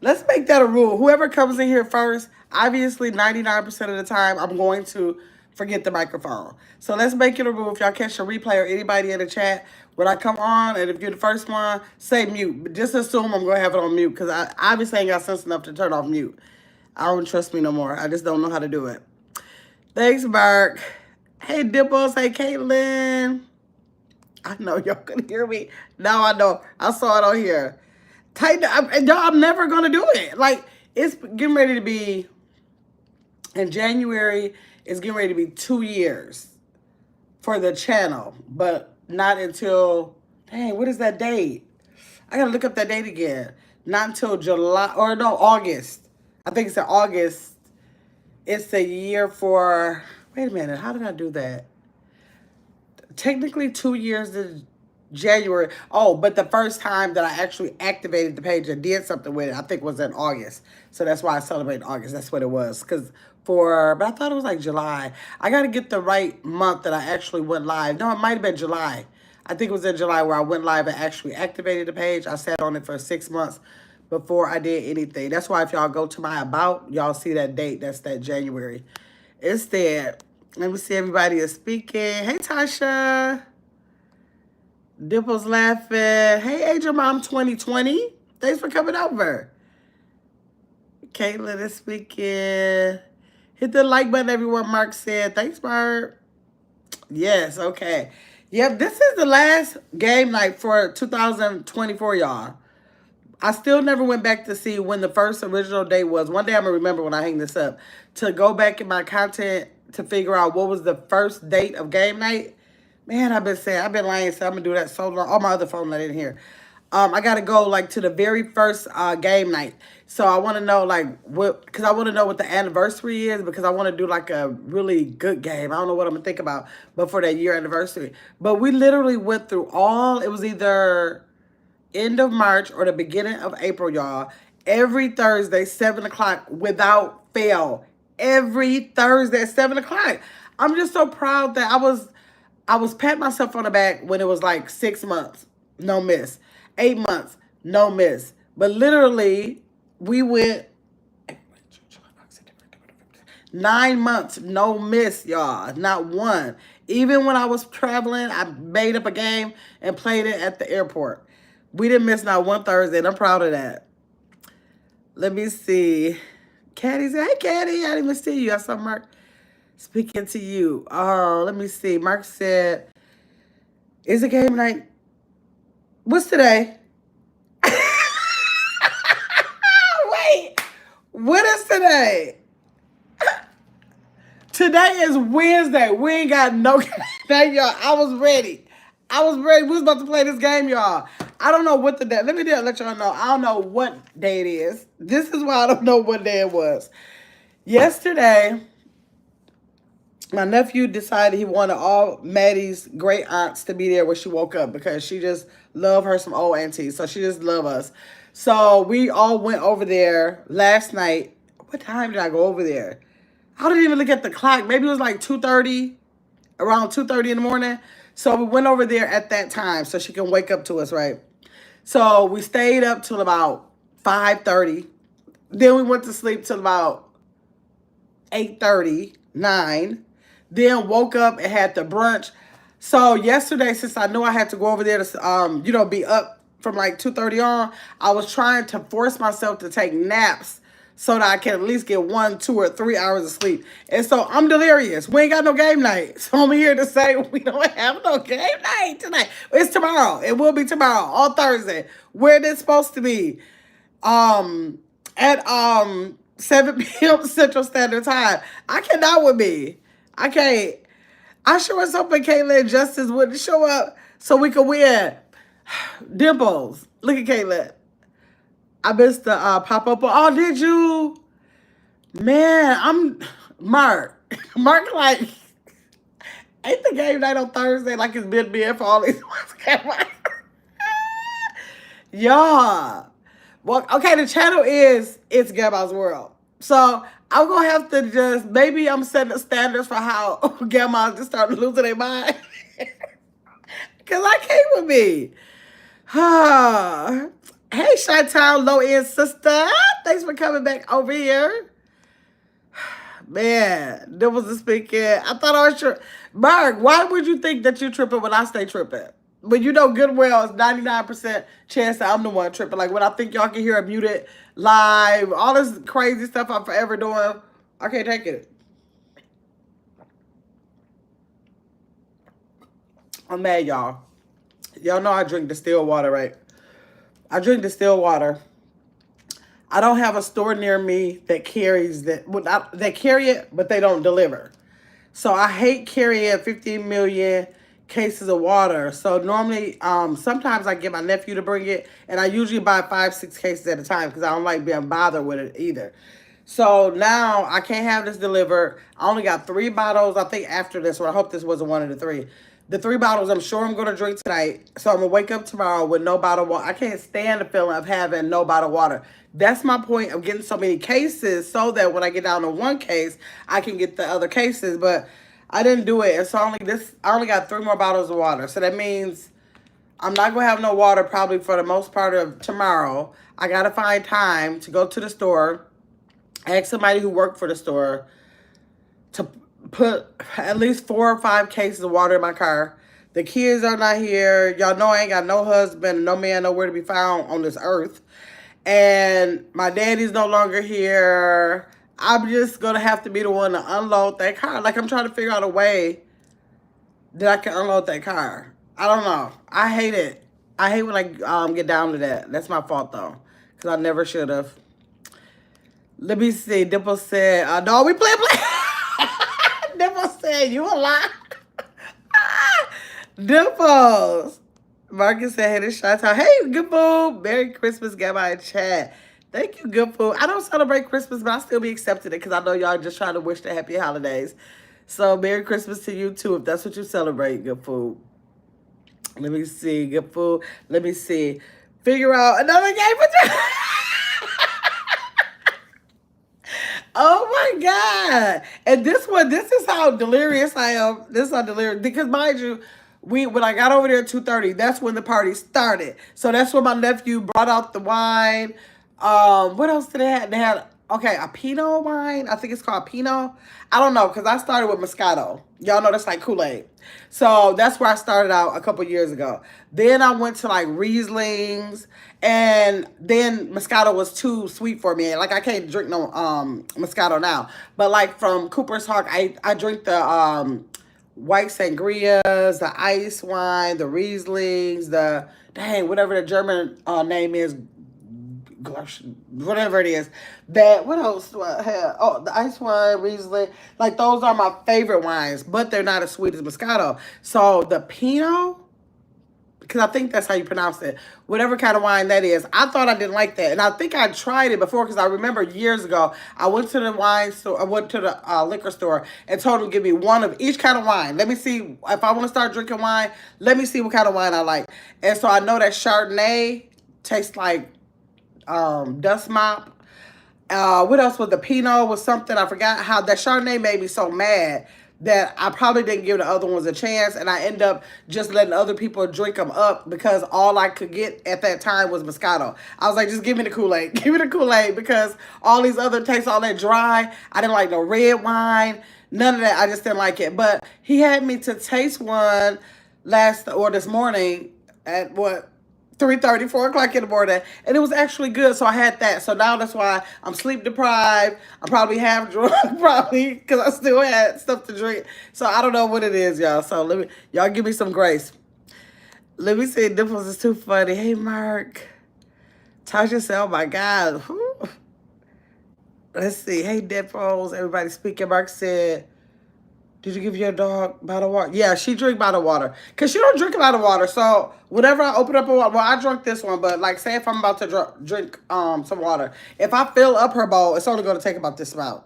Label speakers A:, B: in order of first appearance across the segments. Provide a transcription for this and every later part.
A: Let's make that a rule. Whoever comes in here first, obviously 99% of the time, I'm going to forget the microphone. So let's make it a rule. If y'all catch a replay or anybody in the chat, when I come on, and if you're the first one, say mute. But just assume I'm going to have it on mute because I obviously ain't got sense enough to turn off mute. I don't trust me no more. I just don't know how to do it. Thanks, Mark. Hey, Dimples. Hey, Caitlin. I know y'all can hear me. Now I know. I saw it on here. Tighten I'm never going to do it. Like, it's getting ready to be, in January, it's getting ready to be 2 years for the channel. But not until, dang, what is that date? I got to look up that date again. Not until July, or no, August. I think it's in August. It's a year for, wait a minute, how did I do that? Technically 2 years to January. Oh, but the first time that I actually activated the page and did something with it, I think was in August. So that's why I celebrate August. That's what it was. But I thought it was like July. I got to get the right month that I actually went live. No, it might have been July. I think it was in July where I went live and actually activated the page. I sat on it for 6 months before I did anything. That's why if y'all go to my about, y'all see that date. That's that January. It's there. Let me see, everybody is speaking. Hey, Tasha. Dimples laughing. Hey, Angel Mom 2020. Thanks for coming over. Caitlin is speaking. Hit the like button, everyone. Mark said. Thanks, Mark. Yes, okay. Yep, this is the last game night for 2024, y'all. I still never went back to see when the first original date was. One day I'm going to remember when I hang this up. To go back in my content to figure out what was the first date of game night. Man, I've been lying, so I'm going to do that so long. All my other phone let in here. I got to go, like, to the very first game night. So I want to know, like, because I want to know what the anniversary is, because I want to do, like, a really good game. I don't know what I'm going to think about, but for that year anniversary. But we literally went through it was either end of March or the beginning of April, y'all. Every Thursday, 7 o'clock, without fail. Every Thursday at 7 o'clock. I'm just so proud that I was patting myself on the back when it was like 6 months, no miss. 8 months, no miss. But literally, we went 9 months, no miss, y'all. Not one. Even when I was traveling, I made up a game and played it at the airport. We didn't miss not one Thursday, and I'm proud of that. Let me see. Caddy said, hey, Caddy, I didn't even see you. I saw Mark speaking to you. Oh, let me see. Mark said, is it game night? What's today? Wait, what is today? Today is Wednesday. We ain't got no game, y'all. I was ready. We was about to play this game, y'all. I don't know what the day. Let me let y'all know. I don't know what day it is. This is why I don't know what day it was. Yesterday, my nephew decided he wanted all Maddie's great aunts to be there when she woke up because she just loved her some old aunties. So she just love us. So we all went over there last night. What time did I go over there? I didn't even look at the clock. Maybe it was like 2:30, around 2:30 in the morning. So we went over there at that time so she can wake up to us, right? So we stayed up till about 5:30. Then we went to sleep till about 8:30, 9. Then woke up and had the brunch. So yesterday, since I knew I had to go over there to, be up from like 2:30 on, I was trying to force myself to take naps so that I can at least get 1, 2, or 3 hours of sleep. And so I'm delirious. We ain't got no game night. So I'm here to say we don't have no game night tonight. It's tomorrow. It will be tomorrow, on Thursday. Where it is supposed to be. At 7 p.m. Central Standard Time. I cannot with me. I can't. I sure was hoping Caitlin and Justice wouldn't show up so we could win. Dimples. Look at Caitlin. I missed the pop-up. Oh, did you? Man, I'm Mark. Mark, like, ain't the game night on Thursday like it's been for all these months? Yeah. Well, okay, the channel is It's Grandma's World. So I'm going to have to just, maybe I'm setting the standards for how grandmas just start losing their mind. Because I came with me. Hey, Chi-Town, low-end sister. Thanks for coming back over here. Man, there was a speaking. I thought I was tripping. Mark, why would you think that you're tripping when I stay tripping? But you know good well it's 99% chance that I'm the one tripping. Like when I think y'all can hear it muted live, all this crazy stuff I'm forever doing, I can't take it. I'm mad, y'all. Y'all know I drink distilled water, right? I drink distilled water. I don't have a store near me that carries that. They carry it, but they don't deliver. So I hate carrying 15 million cases of water. So normally, sometimes I get my nephew to bring it, and I usually buy 5, 6 cases at a time because I don't like being bothered with it either. So now I can't have this delivered. I only got 3 bottles. I think after this one, I hope this wasn't one of the 3. The 3 bottles I'm sure I'm going to drink tonight. So I'm going to wake up tomorrow with no bottled water. I can't stand the feeling of having no bottled water. That's my point of getting so many cases so that when I get down to 1 case, I can get the other cases. But I didn't do it. And so I only got 3 more bottles of water. So that means I'm not going to have no water probably for the most part of tomorrow. I got to find time to go to the store, ask somebody who worked for the store to put at least 4 or 5 cases of water in my car. The kids are not here. Y'all know I ain't got no husband, no man nowhere to be found on this earth. And my daddy's no longer here. I'm just going to have to be the one to unload that car. Like, I'm trying to figure out a way that I can unload that car. I don't know. I hate it. I hate when I get down to that. That's my fault, though, because I never should have. Let me see. Dimple said, no, we play. Dimple said, you a lie. Dimples. Marcus said, hey, this shot out. Hey, good food. Merry Christmas, Gabby in chat. Thank you, good food. I don't celebrate Christmas, but I still be accepting it because I know y'all just trying to wish the happy holidays. So, Merry Christmas to you, too, if that's what you celebrate, good food. Let me see, good food. Let me see. Figure out another game for Oh my God. And this is how delirious I am. This is how delirious. Because mind you, when I got over there at 2:30, that's when the party started. So that's when my nephew brought out the wine. What else did they have? They had, okay, a Pinot wine. I think it's called Pinot. I don't know, because I started with Moscato. Y'all know that's like Kool-Aid. So that's where I started out a couple years ago. Then I went to like Rieslings, and then Moscato was too sweet for me. Like I can't drink no Moscato now. But like from Cooper's Hawk, I drink the white sangrias, the ice wine, the Rieslings, the dang, whatever the German name is, whatever it is. That, what else do I have? Oh, the ice wine, Riesling. Like those are my favorite wines, but they're not as sweet as Moscato. So the Pinot, because I think that's how you pronounce it, whatever kind of wine that is, I thought I didn't like that. And I think I tried it before because I remember years ago, I went to the wine store, I went to the liquor store and told them to give me one of each kind of wine. Let me see, if I want to start drinking wine, let me see what kind of wine I like. And so I know that Chardonnay tastes like dust mop. What else was the Pinot was something I forgot. How that Chardonnay made me so mad that I probably didn't give the other ones a chance, and I end up just letting other people drink them up because all I could get at that time was Moscato. I was like, just give me the Kool-Aid. Give me the Kool-Aid because all these other tastes, all that dry. I didn't like no red wine. None of that. I just didn't like it. But he had me to taste one this morning at what? 3:30, 4 o'clock in the morning, and it was actually good, so I had that. So now that's why I'm sleep deprived. I'm probably half drunk, probably, because I still had stuff to drink. So I don't know what it is, y'all. So y'all give me some grace. Let me see, Dimples is too funny. Hey, Mark. Tasha said, oh my God. Whew. Let's see. Hey, Dimples. Everybody speaking. Mark said, did you give your dog bottled water? Yeah, she drink bottled water. Because she don't drink a lot of water. So whenever I open up a water, well, I drunk this one. But like, say if I'm about to drink some water. If I fill up her bowl, it's only going to take about this amount.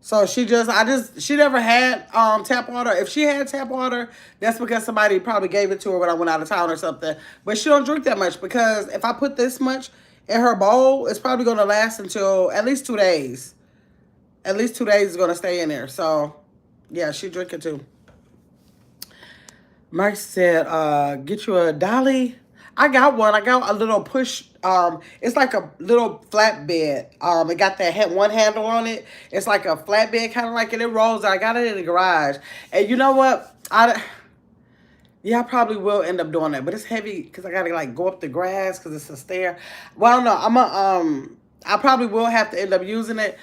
A: So she never had tap water. If she had tap water, that's because somebody probably gave it to her when I went out of town or something. But she don't drink that much because if I put this much in her bowl, it's probably going to last until at least 2 days. At least 2 days is going to stay in there. So yeah, she drink it too. Mark said, get you a Dolly. I got one. I got a little push. It's like a little flatbed. It got that one handle on it. It's like a flatbed, kind of like it rolls. I got it in the garage, and you know what? Yeah, I probably will end up doing that, but it's heavy because I gotta like go up the grass because it's a stair. Well, no, I probably will have to end up using it.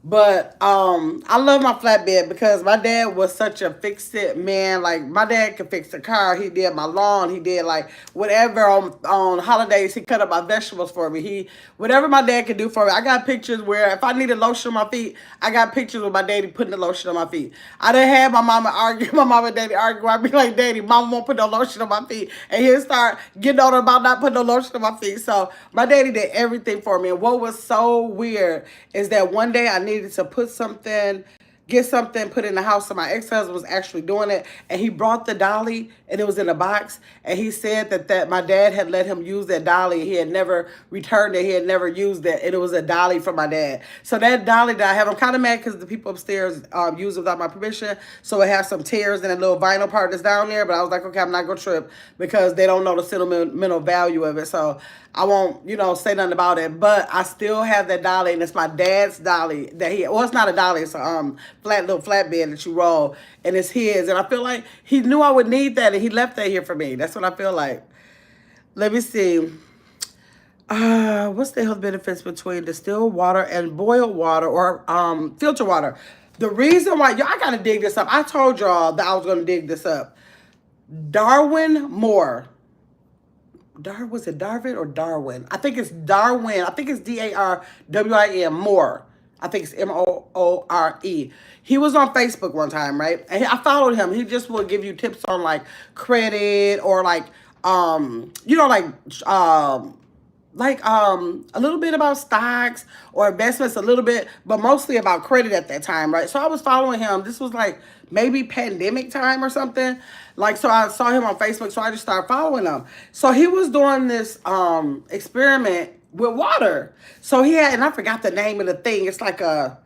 A: But I love my flatbed because my dad was such a fix-it man. Like my dad could fix the car. He did my lawn. He did like whatever on holidays. He cut up my vegetables for me. Whatever my dad could do for me. I got pictures where if I needed lotion on my feet, I got pictures with my daddy putting the lotion on my feet. I done had my mama argue, my mama and daddy argue. I'd be like, Daddy, mama won't put no lotion on my feet. And he'll start getting on her about not putting no lotion on my feet. So my daddy did everything for me. And what was so weird is that one day I needed to get something put in the house. So my ex-husband was actually doing it, and he brought the dolly, and it was in a box, and he said that my dad had let him use that dolly. He had never returned it. He had never used it, and it was a dolly from my dad. So that dolly that I have, I'm kind of mad because the people upstairs used it without my permission, so it has some tears and a little vinyl part that's down there, but I was like, okay, I'm not going to trip because they don't know the sentimental value of it, so I won't, say nothing about it. But I still have that dolly, and it's my dad's dolly well, it's not a dolly, it's a little flatbed that you roll, and it's his. And I feel like he knew I would need that, and he left that here for me. That's what I feel like. Let me see. What's the health benefits between distilled water and boiled water or filter water? The reason why, I got to dig this up. I told y'all that I was going to dig this up. Darwin Moore. Was it Darwin or Darwin? I think it's Darwin. I think it's Darwin Moore. I think it's Moore. He was on Facebook one time, right? And I followed him. He just will give you tips on like credit or like a little bit about stocks or investments, a little bit, but mostly about credit at that time, right? So I was following him. This was like maybe pandemic time or something. Like, so I saw him on Facebook, so I just started following him. So he was doing this experiment with water. So he had, and I forgot the name of the thing. It's like and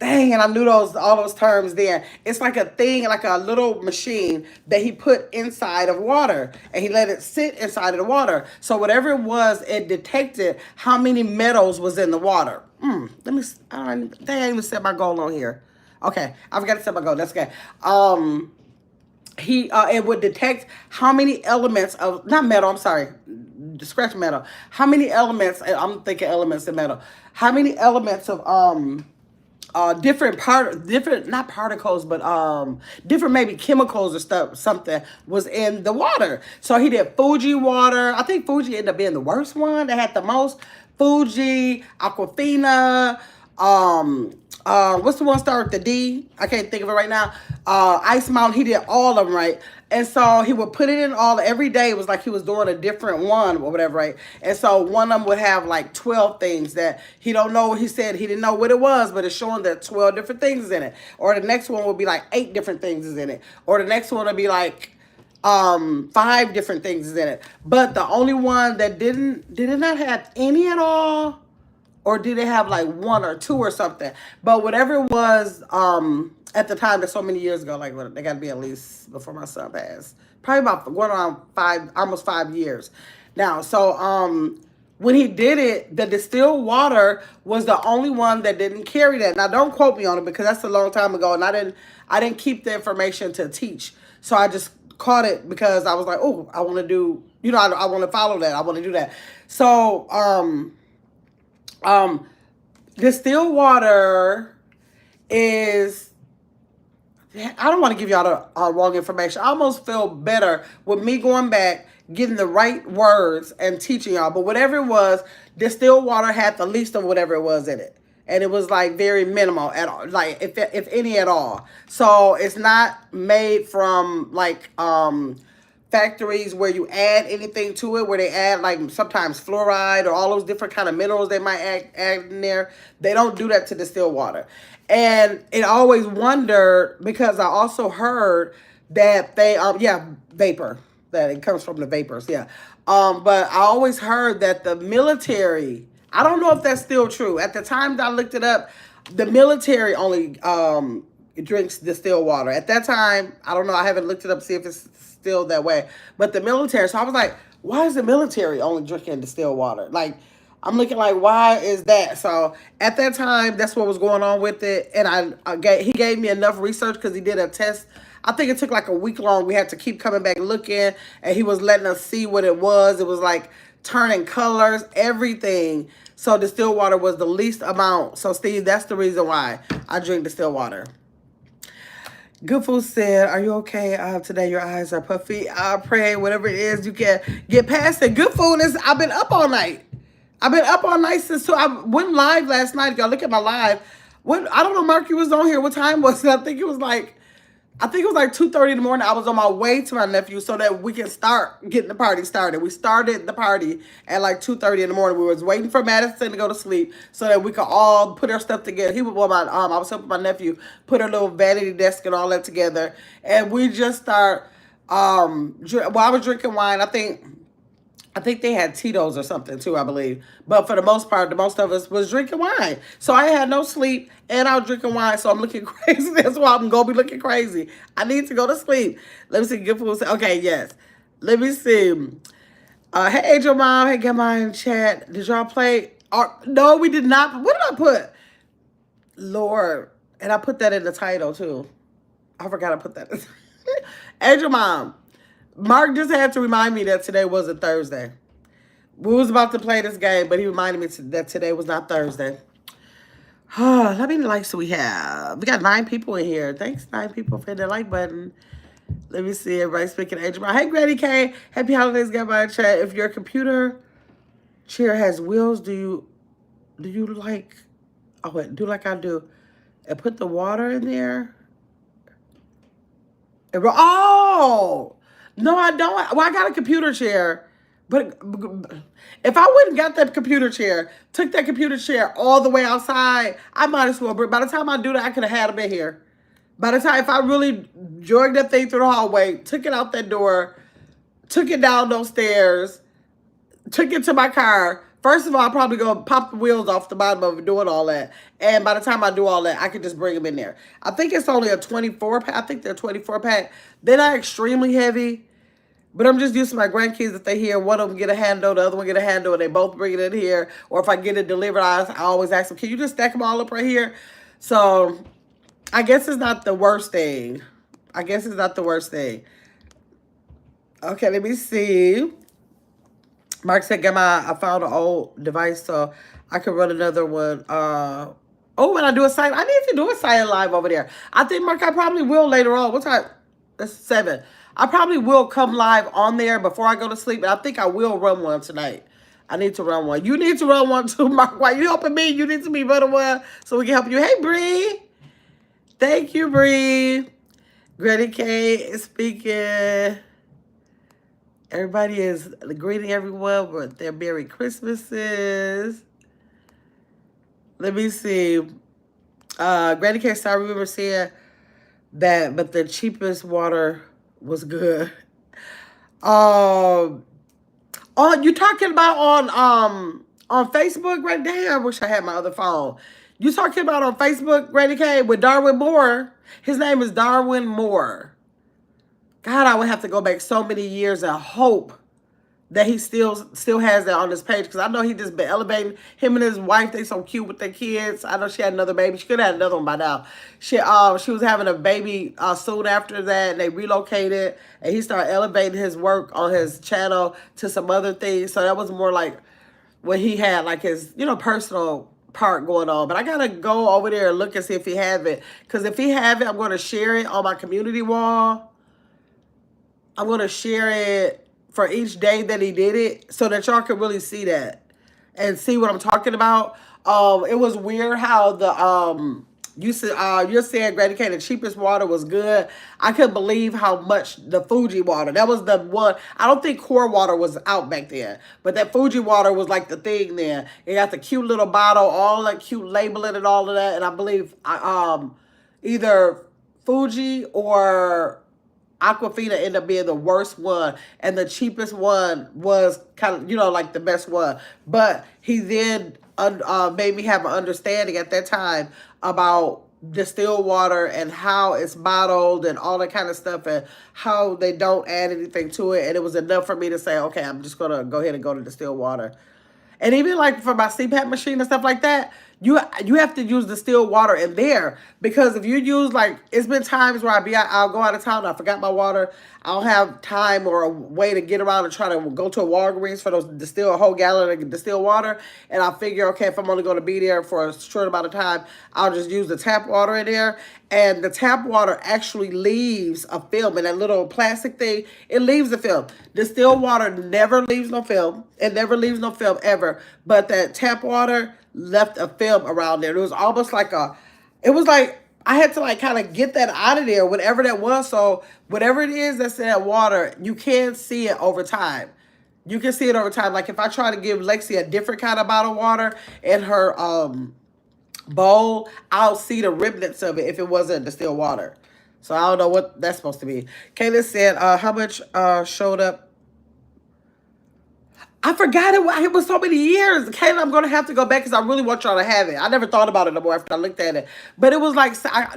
A: I knew all those terms then. It's like a thing, like a little machine that he put inside of water, and he let it sit inside of the water. So whatever it was, it detected how many metals was in the water. I didn't even set my goal on here. Okay, I forgot to set my goal. That's okay. It would detect how many elements of, not metal, I'm sorry, scratch metal. How many elements, I'm thinking elements of metal. How many elements of different not particles, but different maybe chemicals or something was in the water. So he did Fuji water. I think Fuji ended up being the worst one that had the most. Fuji, Aquafina, what's the one start with the D? I can't think of it right now. Ice Mountain. He did all of them, right? And so he would put it in every day. It was like he was doing a different one or whatever, right? And so one of them would have like 12 things that he don't know. He said he didn't know what it was, but it's showing that 12 different things is in it. Or the next one would be like 8 different things is in it. Or the next one would be like 5 different things is in it. But the only one that did it not have any at all? Or did it have like 1 or 2 or something? But whatever it was, at the time, that's so many years ago, like they got to be at least before my son passed. Probably about going around almost 5 years. Now, so when he did it, the distilled water was the only one that didn't carry that. Now, don't quote me on it because that's a long time ago, and I didn't keep the information to teach. So I just caught it because I was like, oh, I want to do, I want to follow that. I want to do that. So distilled water is, I don't want to give y'all the wrong information. I almost feel better with me going back, getting the right words and teaching y'all. But whatever it was, distilled water had the least of whatever it was in it. And it was like very minimal at all, like if any at all. So it's not made from like factories where you add anything to it, where they add like sometimes fluoride or all those different kind of minerals they might add in there. They don't do that to distilled water. And it always wondered because I also heard that they vapor, that it comes from the vapors, yeah. But I always heard that the military, I don't know if that's still true. At the time that I looked it up, the military only drinks distilled water. At that time, I don't know, I haven't looked it up to see if it's still that way. But the military, so I was like, why is the military only drinking distilled water? Like, I'm looking like, why is that? So at that time, that's what was going on with it. And he gave me enough research because he did a test. I think it took like a week long. We had to keep coming back looking, and he was letting us see what it was. It was like turning colors, everything. So distilled water was the least amount. So Steve, that's the reason why I drink distilled water. Good Food said, are you okay? Today your eyes are puffy. I pray whatever it is you can get past it. Good Food is, I've been up all night. I've been up all night since 2. I went live last night. If y'all look at my live, I don't know, Mark, you was on here. What time was it? I think it was like 2:30 in the morning. I was on my way to my nephew so that we can start getting the party started. We started the party at like 2:30 in the morning. We was waiting for Madison to go to sleep so that we could all put our stuff together. He was I was helping my nephew put her little vanity desk and all that together. And we just start I was drinking wine. I think they had Tito's or something too, I believe. But for the most part, the most of us was drinking wine. So I had no sleep and I was drinking wine. So I'm looking crazy. That's why I'm going to be looking crazy. I need to go to sleep. Let me see. Good Food. Okay, yes. Let me see. Hey, Angel Mom. Hey, Gamma in chat. Did y'all play? No, we did not. What did I put? Lord. And I put that in the title too. I forgot I put that in. Angel Mom. Mark just had to remind me that today wasn't Thursday. We was about to play this game, but he reminded me that today was not Thursday. How many likes do we have? We got 9 people in here. Thanks, 9 people, for hitting the like button. Let me see everybody speaking Angel. Hey, Granny K. Happy holidays, got my chat. If your computer chair has wheels, do you like, oh, wait, do like I do, and put the water in there? Oh! No, I don't. Well, I got a computer chair, but if I wouldn't got that computer chair, took that computer chair all the way outside, I might as well. But by the time I do that, I could have had them in here. By the time, if I really jogged that thing through the hallway, took it out that door, took it down those stairs, took it to my car. First of all, I'll probably go pop the wheels off the bottom of it, doing all that. And by the time I do all that, I could just bring them in there. I think it's only a 24 pack. I think they're 24 pack. They're not extremely heavy. But I'm just used to my grandkids. If they hear one of them get a handle, the other one get a handle, and they both bring it in here. Or if I get it delivered, I always ask them, can you just stack them all up right here? So I guess it's not the worst thing. Okay, let me see. Mark said, Grandma, I found an old device so I can run another one. When I do a silent, I need to do a silent live over there. I think, Mark, I probably will later on. What time? That's 7. I probably will come live on there before I go to sleep, but I think I will run one tonight. I need to run one. You need to run one too, Mark. Why you helping me? You need to be running one so we can help you. Hey, Bree. Thank you, Bree. Granny K is speaking. Everybody is greeting everyone with their Merry Christmases. Let me see. Granny K, I remember saying that, but the cheapest water was good. Oh, you talking about on Facebook, right? Damn, I wish I had my other phone. You talking about on Facebook, Granny K, with Darwin Moore? His name is Darwin Moore. God, I would have to go back so many years and hope that he still has that on his page, because I know he just been elevating. Him and his wife, they so cute with their kids. I know she had another baby. She could have had another one by now. She was having a baby soon after that, and they relocated, and he started elevating his work on his channel to some other things. So that was more like when he had like his, personal part going on. But I gotta go over there and look and see if he have it, because if he have it, I'm going to share it on my community wall. I'm going to share it for each day that he did it so that y'all can really see that and see what I'm talking about. It was weird how the you're saying, Granny K, the cheapest water was good. I couldn't believe how much the Fuji water. That was the one. I don't think Core water was out back then, but that Fuji water was like the thing there. It got the cute little bottle, all that cute labeling and all of that. And I believe either Fuji or Aquafina ended up being the worst one, and the cheapest one was kind of, like the best one. But he then made me have an understanding at that time about distilled water and how it's bottled and all that kind of stuff, and how they don't add anything to it. And it was enough for me to say, okay, I'm just going to go ahead and go to distilled water. And even like for my CPAP machine and stuff like that, you have to use distilled water in there, because if you use, like, it's been times where I'll go out of town, I forgot my water, I'll have time or a way to get around and try to go to a Walgreens for those distilled, a whole gallon of distilled water, and I figure, okay, if I'm only going to be there for a short amount of time, I'll just use the tap water in there. And the tap water actually leaves a film in that little plastic thing. It leaves the film. Distilled water never leaves no film. It never leaves no film ever. But that tap water left a film around there. It was almost like it was like I had to like kind of get that out of there, whatever that was. So whatever it is that's in that water, you can see it over time. You can see it over time. Like if I try to give Lexi a different kind of bottled water in her bowl, I'll see the remnants of it if it wasn't distilled water. So I don't know what that's supposed to be. Kayla said, how much showed up? I forgot it. It was so many years. Kayla, I'm going to have to go back because I really want y'all to have it. I never thought about it no more after I looked at it. But it was like,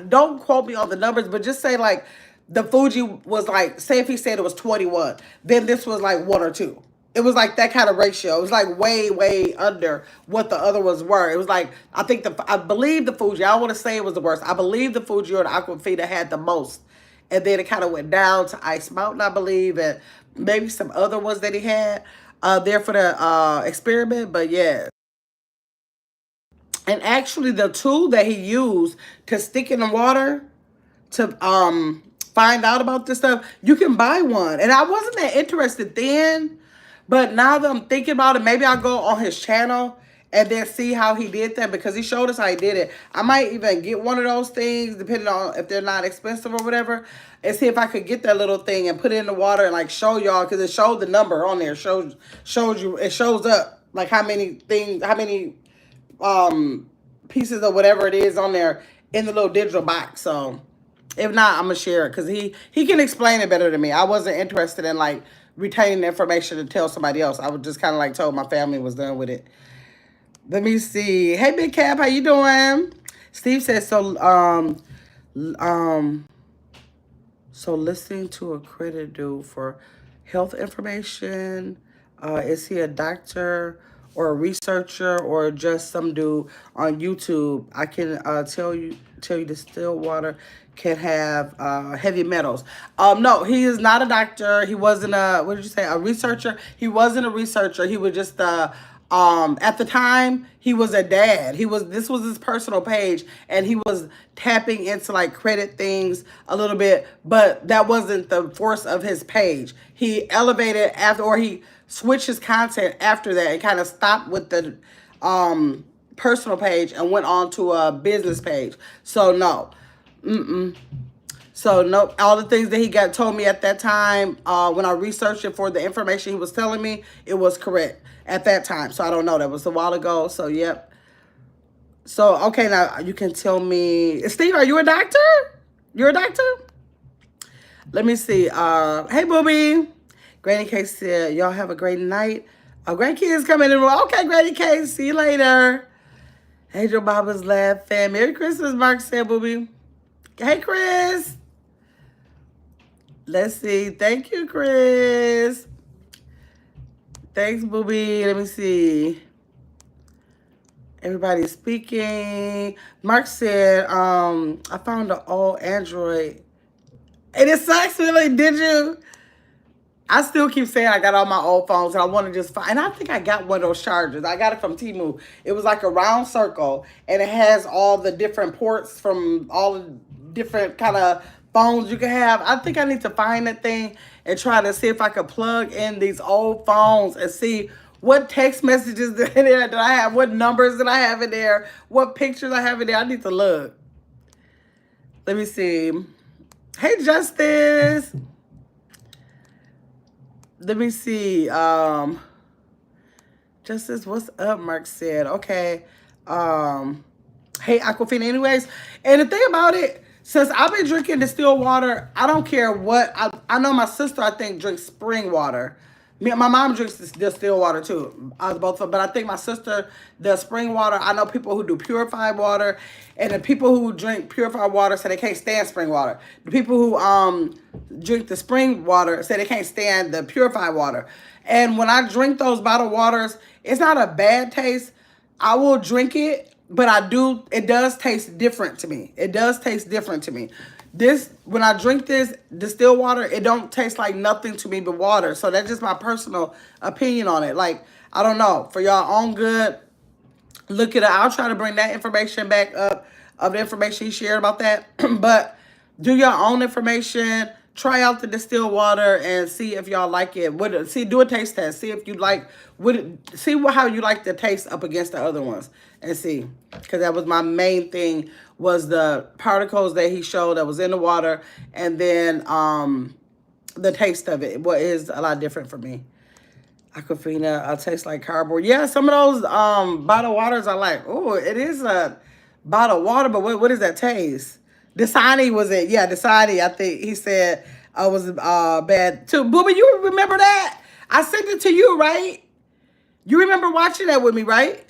A: don't quote me on the numbers, but just say like the Fuji was like, say if he said it was 21, then this was like 1 or 2. It was like that kind of ratio. It was like way, way under what the other ones were. It was like, I believe the Fuji, I don't want to say it was the worst. I believe the Fuji or the Aquafina had the most. And then it kind of went down to Ice Mountain, I believe, and maybe some other ones that he had there for the experiment. But yeah. And actually the tool that he used to stick in the water to find out about this stuff, you can buy one. And I wasn't that interested then, but now that I'm thinking about it, maybe I'll go on his channel and then see how he did that, because he showed us how he did it. I might even get one of those things, depending on if they're not expensive or whatever, and see if I could get that little thing and put it in the water and like show y'all, because it showed the number on there. It shows up like how many pieces of whatever it is on there in the little digital box. So if not, I'm gonna share it because he can explain it better than me. I wasn't interested in like retaining the information to tell somebody else. I was just kind of like told my family was done with it. Let me see. Hey, Big Cap, how you doing? Steve says, so listening to a credit dude for health information. Is he a doctor or a researcher or just some dude on YouTube? I can tell you distilled water can have heavy metals. No, he is not a doctor. He wasn't what did you say? A researcher? He wasn't a researcher. He was just at the time he was a dad. This was his personal page, and he was tapping into like credit things a little bit, but that wasn't the force of his page. He elevated after, or he switched his content after that and kind of stopped with the personal page and went on to a business page. So no. So no, all the things that he told me at that time, when I researched it for the information he was telling me, it was correct at that time. So I don't know, that was a while ago. So yep. So okay, now you can tell me, Steve, are you a doctor? You're a doctor? Let me see. Hey, Booby. Granny K said, y'all have a great night. Grandkids coming in. Okay, Granny K, see you later. Hey, Joe Baba's laughing. Merry Christmas, Mark said, Booby. Hey, Chris. Let's see. Thank you, Chris. Thanks, Booby. Let me see. Everybody's speaking. Mark said, I found an old Android. And it sucks, really. Did you? I still keep saying I got all my old phones and I want to just find. And I think I got one of those chargers. I got it from Temu. It was like a round circle. And it has all the different ports from all the different kind of phones you can have. I think I need to find that thing and try to see if I could plug in these old phones and see what text messages in there that I have, what numbers that I have in there, what pictures I have in there. I need to look. Let me see. Hey, Justice. Let me see. Justice, what's up? Mark said. Okay. Hey, Aquafina. Anyways, and the thing about it, since I've been drinking distilled water, I don't care what. I know my sister, I think, drinks spring water. My mom drinks the distilled water too. Both of them, but I think my sister, the spring water. I know people who do purified water, and the people who drink purified water say they can't stand spring water. The people who drink the spring water say they can't stand the purified water. And when I drink those bottled waters, it's not a bad taste. I will drink it, but it does taste different to me. It does taste different to me. When I drink this distilled water, it don't taste like nothing to me but water. So that's just my personal opinion on it. Like, I don't know. For y'all own good, look at it. I'll try to bring that information back up of the information he shared about that. But do your own information. Try out the distilled water and see if y'all like it. Do a taste test. See if you like how you like the taste up against the other ones and see. Because that was my main thing, was the particles that he showed that was in the water, and then the taste of it. What is a lot different for me. Aquafina, taste like cardboard. Yeah, some of those bottled waters are like, oh, it is a bottled water, but what does that taste? Dasani was it? Yeah, Dasani, I think he said was bad too. Booby, you remember that? I sent it to you, right? You remember watching that with me, right?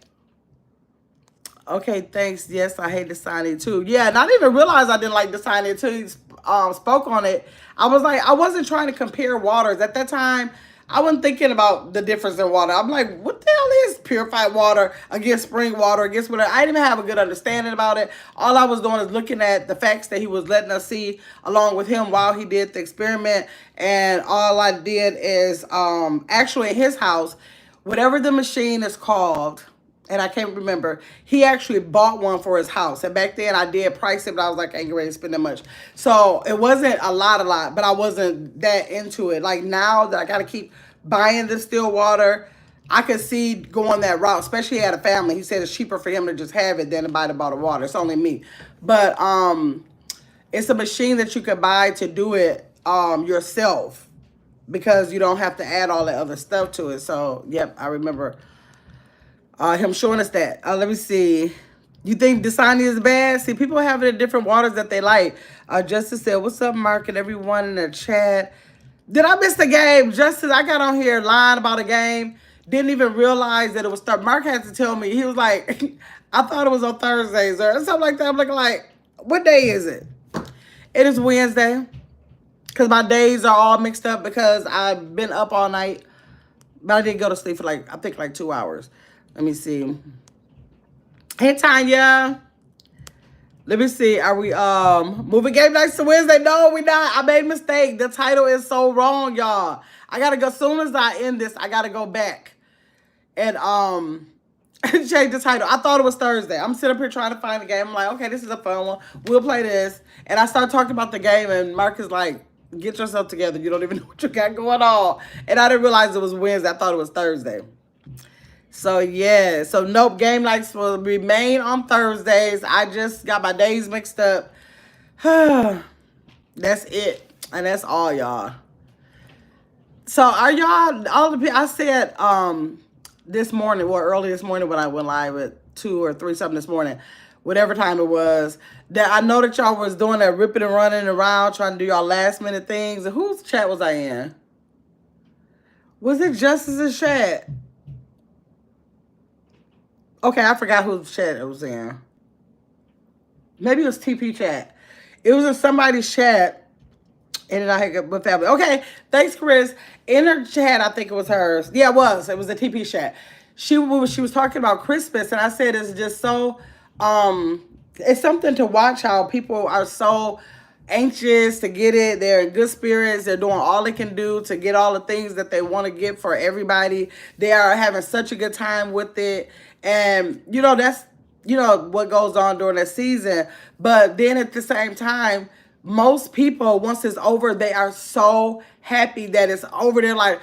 A: Okay, thanks. Yes, I hate Dasani too. Yeah, and I didn't even realize I didn't like Dasani until you spoke on it. I wasn't trying to compare waters. At that time, I wasn't thinking about the difference in water. I'm like, what the hell is purified water against spring water, against whatever? I didn't even have a good understanding about it. All I was doing is looking at the facts that he was letting us see along with him while he did the experiment. And all I did is actually in his house, whatever the machine is called, and I can't remember, he actually bought one for his house. And back then I did price it, but I was like, I ain't ready to spend that much. So it wasn't a lot, but I wasn't that into it. Like now that I got to keep buying the still water, I could see going that route, especially he had a family. He said it's cheaper for him to just have it than to buy the bottled water. It's only me. But it's a machine that you could buy to do it yourself, because you don't have to add all that other stuff to it. So, yep, I remember him showing us that. Let me see. You think Dasani is bad? See, people have it in different waters that they like. Justice said, what's up, Mark, and everyone in the chat. Did I miss the game? Justice, I got on here lying about a game. Didn't even realize that it was start. Mark had to tell me. He was like, I thought it was on Thursdays or something like that. I'm looking like, what day is it? It is Wednesday. Because my days are all mixed up because I've been up all night. But I didn't go to sleep for I think 2 hours. Let me see. Hey, Tanya. Let me see. Are we moving game nights to Wednesday? No, we not. I made a mistake. The title is so wrong, y'all. I gotta go. As soon as I end this, I gotta go back and change the title. I thought it was Thursday. I'm sitting up here trying to find the game. I'm like, okay, this is a fun one. We'll play this. And I start talking about the game, and Mark is like, get yourself together. You don't even know what you got going on. And I didn't realize it was Wednesday. I thought it was Thursday. So, yeah. So, nope. Game nights will remain on Thursdays. I just got my days mixed up. That's it. And that's all, y'all. So, are y'all, all the people, I said this morning, early this morning when I went live at 2 or 3 something this morning, whatever time it was, that I know that y'all was doing that ripping and running around, trying to do y'all last minute things. And whose chat was I in? Was it Justice's chat? Okay, I forgot whose chat it was in. Maybe it was TP chat. It was in somebody's chat. And then I hung up with family. Okay, thanks, Chris. In her chat, I think it was hers. Yeah, it was. It was the TP chat. She was talking about Christmas, and I said it's just so it's something to watch how people are so anxious to get it. They're in good spirits. They're doing all they can do to get all the things that they want to get for everybody. They are having such a good time with it. And, that's, what goes on during that season. But then at the same time, most people, once it's over, they are so happy that it's over. They're like,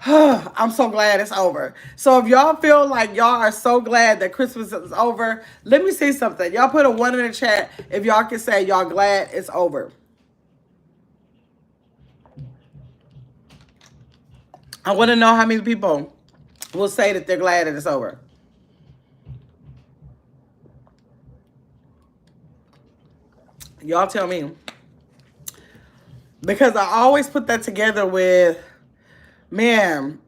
A: I'm so glad it's over. So if y'all feel like y'all are so glad that Christmas is over, let me see something. Y'all put a 1 in the chat if y'all can say y'all glad it's over. I want to know how many people will say that they're glad that it's over. Y'all tell me. Because I always put that together with, man,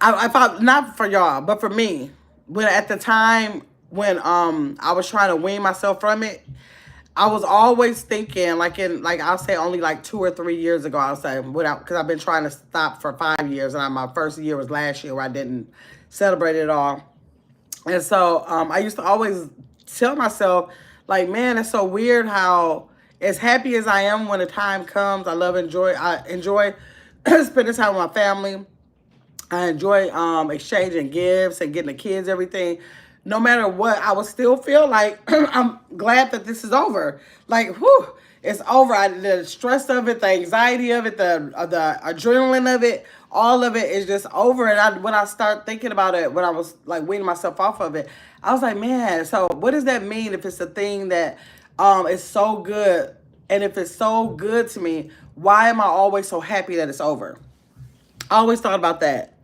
A: I thought not for y'all, but for me, when at the time when I was trying to wean myself from it, I was always thinking like I'll say only like 2 or 3 years ago I'll say without because I've been trying to stop for 5 years and my first year was last year where I didn't celebrate it all. And so I used to always tell myself, like, man, it's so weird how as happy as I am when the time comes, I enjoy spending time with my family. I enjoy exchanging gifts and getting the kids everything. No matter what, I would still feel like I'm glad that this is over. Like, whew, it's over. The stress of it, the anxiety of it, the adrenaline of it, all of it is just over. And when I start thinking about it, when I was like weaning myself off of it, I was like, man, so what does that mean if it's a thing that is so good? And if it's so good to me, why am I always so happy that it's over? I always thought about that.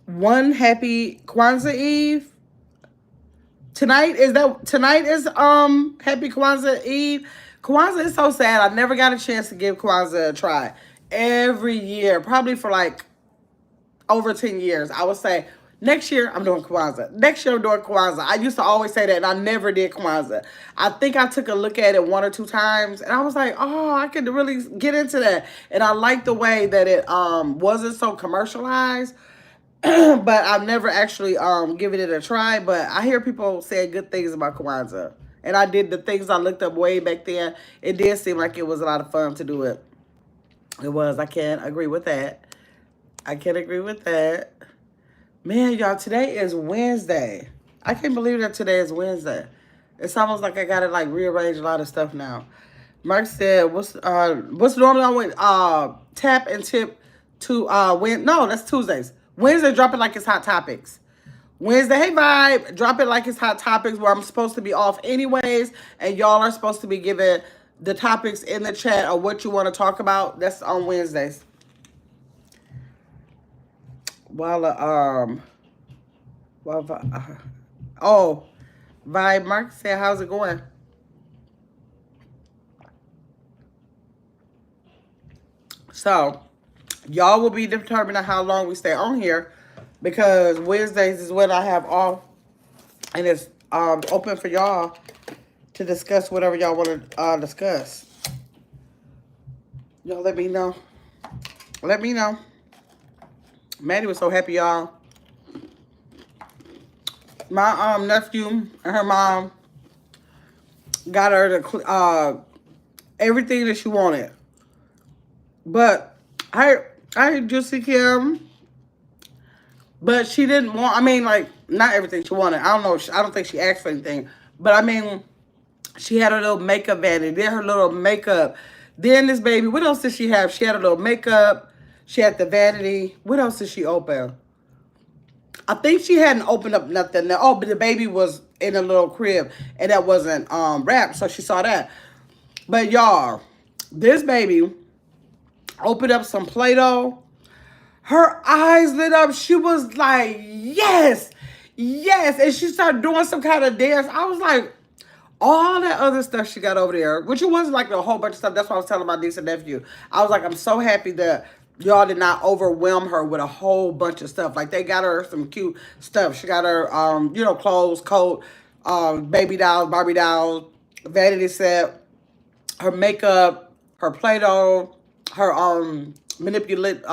A: One happy Kwanzaa Eve. Tonight is happy Kwanzaa Eve. Kwanzaa is so sad. I never got a chance to give Kwanzaa a try. Every year, probably for like over 10 years, I would say, next year I'm doing Kwanzaa. Next year I'm doing Kwanzaa. I used to always say that and I never did Kwanzaa. I think I took a look at it 1 or 2 times and I was like, oh, I could really get into that. And I like the way that it wasn't so commercialized. But I've never actually given it a try. But I hear people say good things about Kwanzaa. And I did the things I looked up way back then. It did seem like it was a lot of fun to do it. It was. I can't agree with that. I can't agree with that. Man, y'all, today is Wednesday. I can't believe that today is Wednesday. It's almost like I gotta like rearrange a lot of stuff now. Mark said, what's normally on tap and tip to no, that's Tuesdays. Wednesday, drop it like it's Hot Topics. Wednesday, hey Vibe, drop it like it's Hot Topics where I'm supposed to be off anyways, and y'all are supposed to be giving the topics in the chat of what you want to talk about. That's on Wednesdays. Vibe Mark said, how's it going? So, y'all will be determining how long we stay on here because Wednesdays is when I have off and it's open for y'all to discuss whatever y'all want to discuss. Y'all let me know. Let me know. Maddie was so happy, y'all. My nephew and her mom got her the everything that she wanted. But I Juicy Kim, but she didn't want, I mean, like, not everything she wanted. I don't know. I don't think she asked for anything. But, I mean, she had her little makeup vanity. Then her little makeup. Then this baby, what else did she have? She had a little makeup. She had the vanity. What else did she open? I think she hadn't opened up nothing. Oh, but the baby was in a little crib. And that wasn't wrapped. So she saw that. But, y'all, this baby opened up some Play-Doh. Her eyes lit up. She was like, yes, yes. And she started doing some kind of dance. I was like, all that other stuff she got over there, which it wasn't like a whole bunch of stuff. That's what I was telling my niece and nephew. I was like, I'm so happy that y'all did not overwhelm her with a whole bunch of stuff. Like, they got her some cute stuff. She got her, clothes, coat, baby dolls, Barbie dolls, vanity set, her makeup, her Play-Doh, her manipulative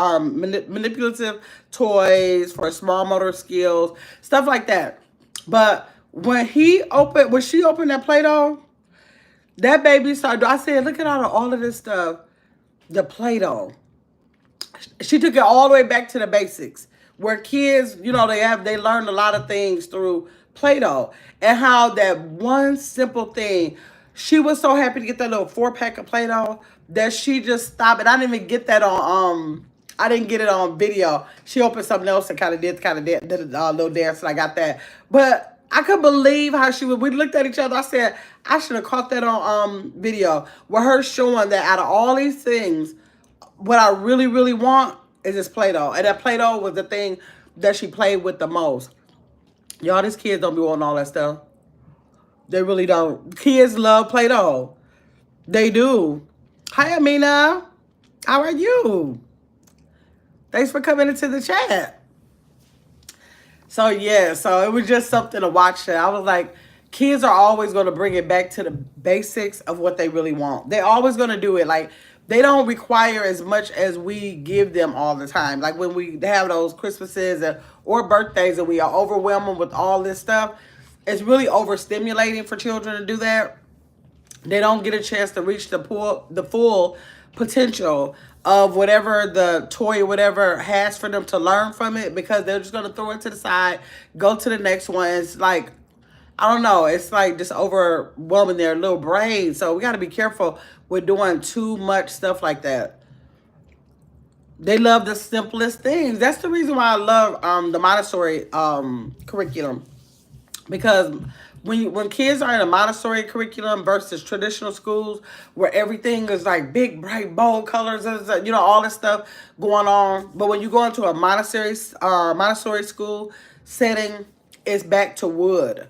A: toys for small motor skills, stuff like that. But when she opened that Play-Doh, that baby started, I said, look at all of this stuff, the Play-Doh. She took it all the way back to the basics, where kids, they learn a lot of things through Play-Doh, and how that one simple thing, she was so happy to get that little 4-pack of Play-Doh that she just stopped. And I didn't even get that on, I didn't get it on video. She opened something else and did a little dance, and I got that. But I couldn't believe how we looked at each other. I said, I should have caught that on video, with her showing that out of all these things, what I really, really want is this Play-Doh. And that Play-Doh was the thing that she played with the most. Y'all, these kids don't be wanting all that stuff. They really don't. Kids love Play-Doh. They do. Hi, Amina. How are you? Thanks for coming into the chat. So yeah, so it was just something to watch. That I was like, kids are always going to bring it back to the basics of what they really want. They're always going to do it. Like they don't require as much as we give them all the time. Like when we have those Christmases or birthdays and we are overwhelmed with all this stuff, it's really overstimulating for children to do that. They don't get a chance to reach the full potential of whatever the toy or whatever has for them to learn from it, because they're just going to throw it to the side, go to the next one. It's like, I don't know, it's like just overwhelming their little brain. So we got to be careful with doing too much stuff like that. They love the simplest things. That's the reason why I love the Montessori curriculum, because when kids are in a Montessori curriculum versus traditional schools where everything is like big, bright, bold colors, you know, all this stuff going on. But when you go into a Montessori school setting, it's back to wood,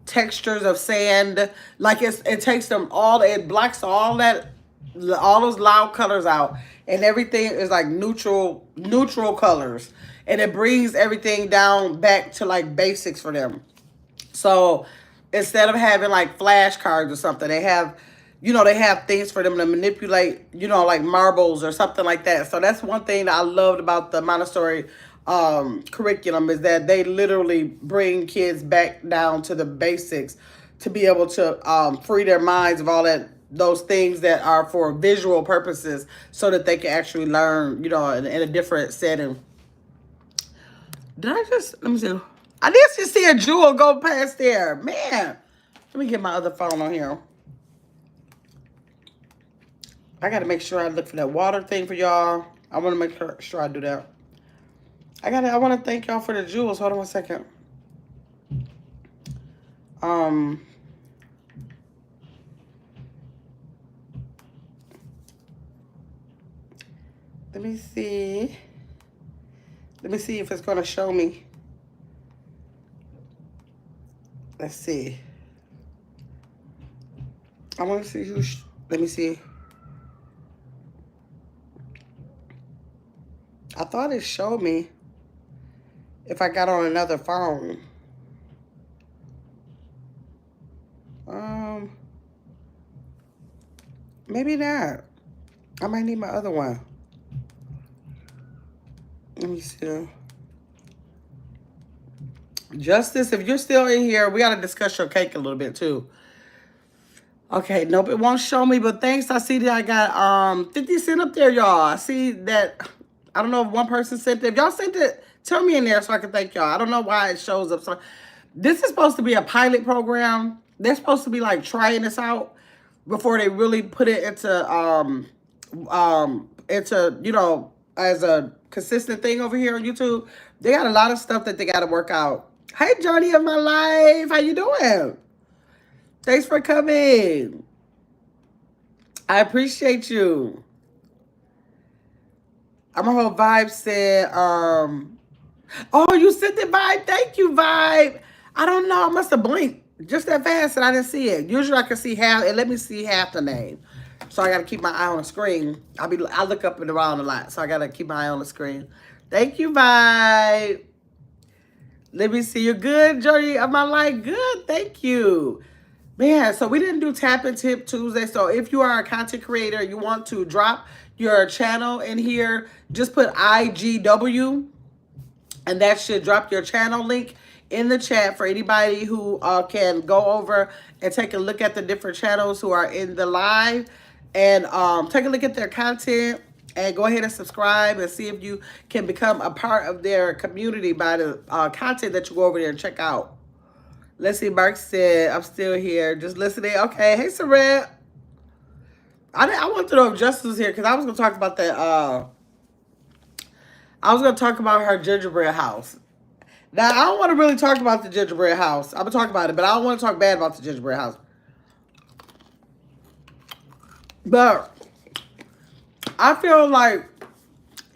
A: textures of sand. Like it takes them all, it blocks all those loud colors out, and everything is like neutral colors, and it brings everything down back to like basics for them. So instead of having like flashcards or something, they have, they have things for them to manipulate, like marbles or something like that. So that's one thing that I loved about the Montessori curriculum, is that they literally bring kids back down to the basics to be able to free their minds of those things that are for visual purposes, so that they can actually learn, in a different setting. Let me see. I did just see a jewel go past there. Man, let me get my other phone on here. I got to make sure I look for that water thing for y'all. I want to make sure I do that. I want to thank y'all for the jewels. Hold on one second. Let me see. Let me see if it's going to show me. Let's see. I want to see let me see. I thought it showed me if I got on another phone. Maybe not. I might need my other one. Let me see. Justice, if you're still in here, we got to discuss your cake a little bit too. Okay, nope, it won't show me, but thanks. I see that I got 50 cents up there, y'all. I see that. I don't know if one person sent it. If y'all sent it, tell me in there so I can thank y'all. I don't know why it shows up. So this is supposed to be a pilot program. They're supposed to be like trying this out before they really put it into as a consistent thing over here on YouTube. They got a lot of stuff that they got to work out. Hey, Johnny of my life, how you doing? Thanks for coming. I appreciate you. I'm a whole Vibe said, oh, you sent it, Vibe. Thank you, Vibe. I don't know. I must have blinked just that fast and I didn't see it. Usually I can see half. It let me see half the name. So I got to keep my eye on the screen. I look up and around a lot. So I got to keep my eye on the screen. Thank you, Vibe. Let me see. You're good, Jody. Am I like good? Thank you. Man, so we didn't do Tap and Tip Tuesday. So if you are a content creator, you want to drop your channel in here, just put IGW, and that should drop your channel link in the chat for anybody who can go over and take a look at the different channels who are in the live, and take a look at their content, and go ahead and subscribe and see if you can become a part of their community by the content that you go over there and check out. Let's see, Mark said, I'm still here, just listening. Okay, hey, Saret. I want to know if Justice was here, because I was going to talk about that. I was going to talk about her gingerbread house. Now, I don't want to really talk about the gingerbread house. I'm going to talk about it, but I don't want to talk bad about the gingerbread house. But I feel like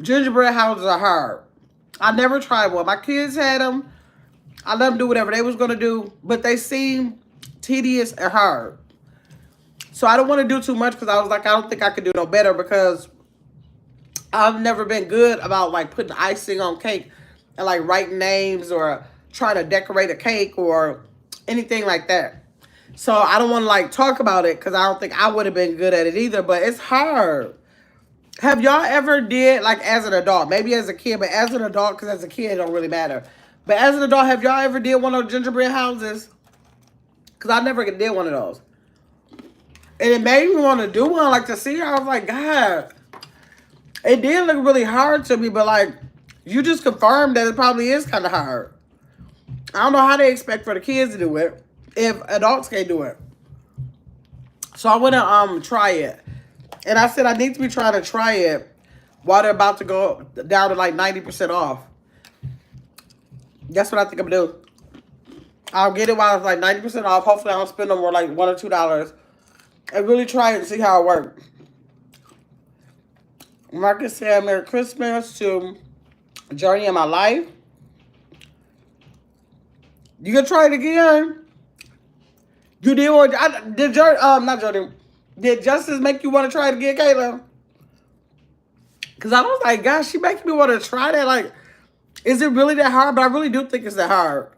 A: gingerbread houses are hard. I never tried one. My kids had them. I let them do whatever they was going to do, but they seem tedious and hard. So I don't want to do too much because I was like, I don't think I could do no better because I've never been good about like putting icing on cake and like writing names or trying to decorate a cake or anything like that. So I don't want to like talk about it because I don't think I would have been good at it either. But it's hard. Have y'all ever did like as an adult? Maybe as a kid, but as an adult, because as a kid it don't really matter. But as an adult, have y'all ever did one of those gingerbread houses? Because I never did one of those. And it made me want to do one, like to see her. I was like, God, it did look really hard to me, but like, you just confirmed that it probably is kind of hard. I don't know how they expect for the kids to do it if adults can't do it. So I want to try it. And I said I need to be trying to try it while they're about to go down to like 90% off. That's what I think I'm going to do. I'll get it while it's like 90% off. Hopefully I don't spend no more like $1 or $2. And really try it and see how it works. Marcus said, Merry Christmas to Journey in My Life. You gonna try it again? You did or did not Journey. Did Justice make you want to try it again, Kayla? Because I was like, gosh, she making me want to try that. Like, is it really that hard? But I really do think it's that hard.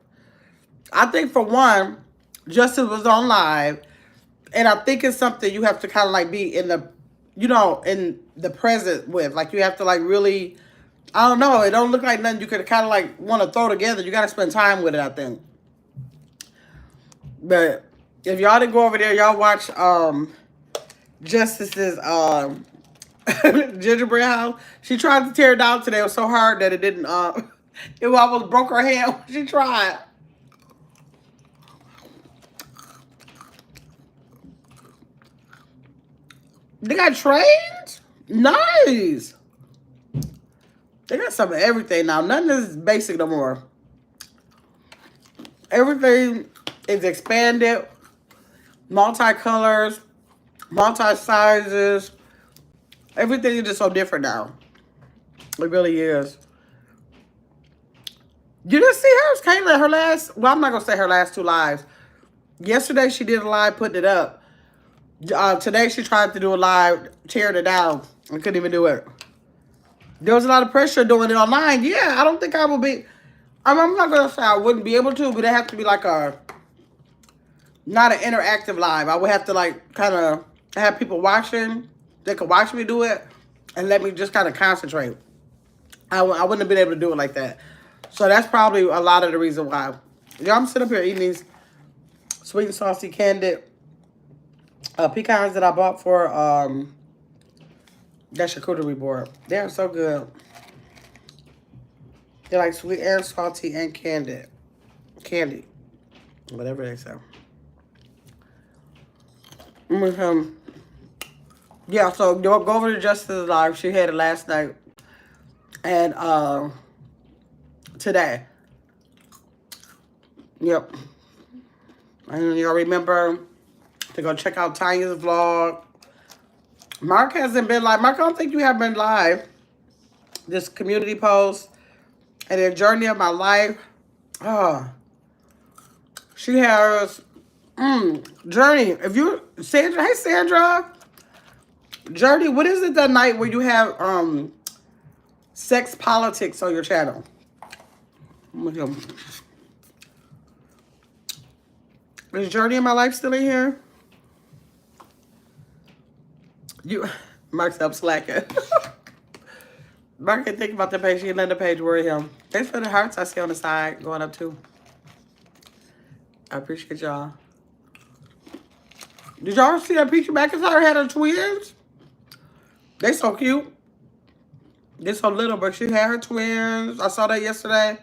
A: I think for one, Justice was on live. And I think it's something you have to kind of like be in the, you know, in the present with. Like you have to like really, I don't know. It don't look like nothing you could kind of like want to throw together. You got to spend time with it, I think. But if y'all didn't go over there, y'all watch Justice's gingerbread house. She tried to tear it down today. It was so hard that it didn't, it almost broke her hand when she tried. They got trains? Nice. They got some of everything now. Nothing is basic no more. Everything is expanded. Multi-colors. Multi-sizes. Everything is just so different now. It really is. You didn't see hers, Kayla, her last... Well, I'm not going to say her last 2 lives. Yesterday, she did a live putting it up. Today she tried to do a live tearing it down and couldn't even do it. There was a lot of pressure doing it online. Yeah, I don't think I will be. I'm not gonna say I wouldn't be able to, but it have to be like a not an interactive live. I would have to like kind of have people watching. They could watch me do it and let me just kind of concentrate. I wouldn't have been able to do it like that. So that's probably a lot of the reason why. Yeah, I'm sitting up here eating these sweet and saucy candied pecans that I bought for that charcuterie board. They are so good. They're like sweet and salty and candy. Whatever they say. Yeah, so go over to Justice's live. She had it last night. And today. Yep. And y'all remember to go check out Tanya's vlog. Mark hasn't been live. Mark, I don't think you have been live. This community post and the journey of my life. Oh, she has Journey. If you Sandra, hey Sandra. Journey, what is it that night where you have sex politics on your channel? Is Journey in My Life still in here? Mark's up slacking. Mark can think about the page. She can let the page worry him. Thanks for the hearts I see on the side going up too. I appreciate y'all. Did y'all see that Peachy McIntyre had her twins? They so cute. They're so little, but she had her twins. I saw that yesterday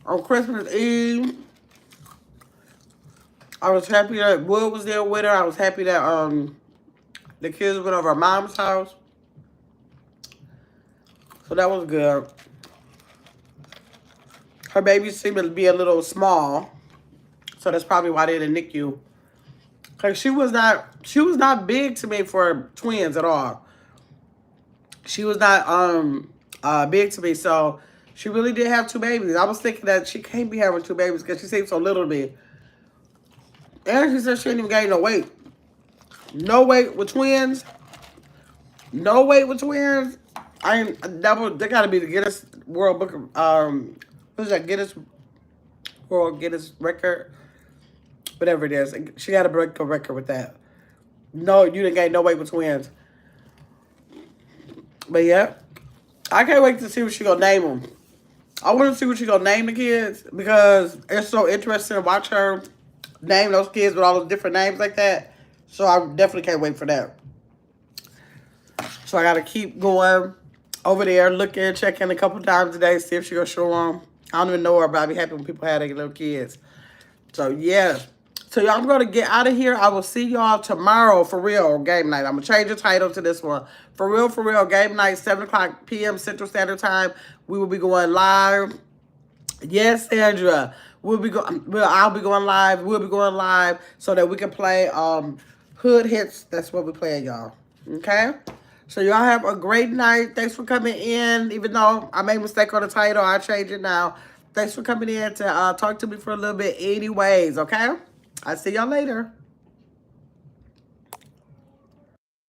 A: on Christmas Eve. I was happy that Wood was there with her. I was happy that the kids went over her mom's house. So that was good. Her baby seemed to be a little small. So that's probably why they didn't NICU. Cause she was not big to me for twins at all. She was not big to me, so she really did have 2 babies. I was thinking that she can't be having 2 babies because she seemed so little to me. And she said she didn't even gain no weight. No weight with twins. No weight with twins. I ain't double. They gotta be the Guinness World Book of what's that? Guinness record, whatever it is. She got to break a record with that. No, you didn't gain no weight with twins. But yeah, I can't wait to see what she gonna name them. I want to see what she gonna name the kids because it's so interesting to watch her name those kids with all those different names like that. So I definitely can't wait for that. So I gotta keep going over there, looking, checking a couple times a day, see if she gonna show them. I don't even know her, but I'd be happy when people have their little kids. So yeah. So y'all, I'm gonna get out of here. I will see y'all tomorrow for real game night. I'm gonna change the title to this one. For real, game night, 7 o'clock p.m. Central Standard Time. We will be going live. Yes, Sandra. I'll be going live. We'll be going live so that we can play hood hits. That's what we're playing, y'all. Okay? So y'all have a great night. Thanks for coming in. Even though I made a mistake on the title, I'll change it now. Thanks for coming in to talk to me for a little bit anyways, okay? I'll see y'all later.